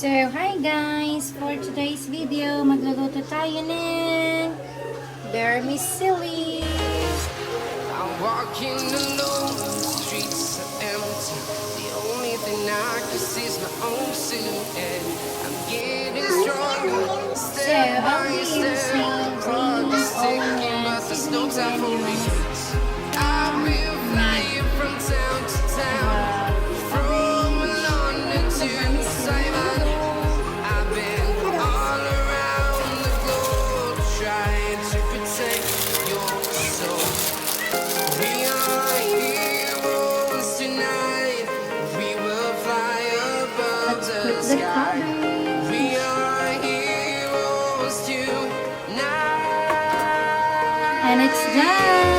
So, hi guys! For today's video, magluluto tayo ng vermicelli. I'm walking alone, the streets are empty. The only thing I can see is my own silhouette. I'm getting stronger, step by step. Progress taking, but there's no time for me. I've been flying from town to town, from London to Taiwan. I've been all around the globe trying to protect your soul. We are heroes tonight. We will fly above the sky. We are heroes tonight. And it's done!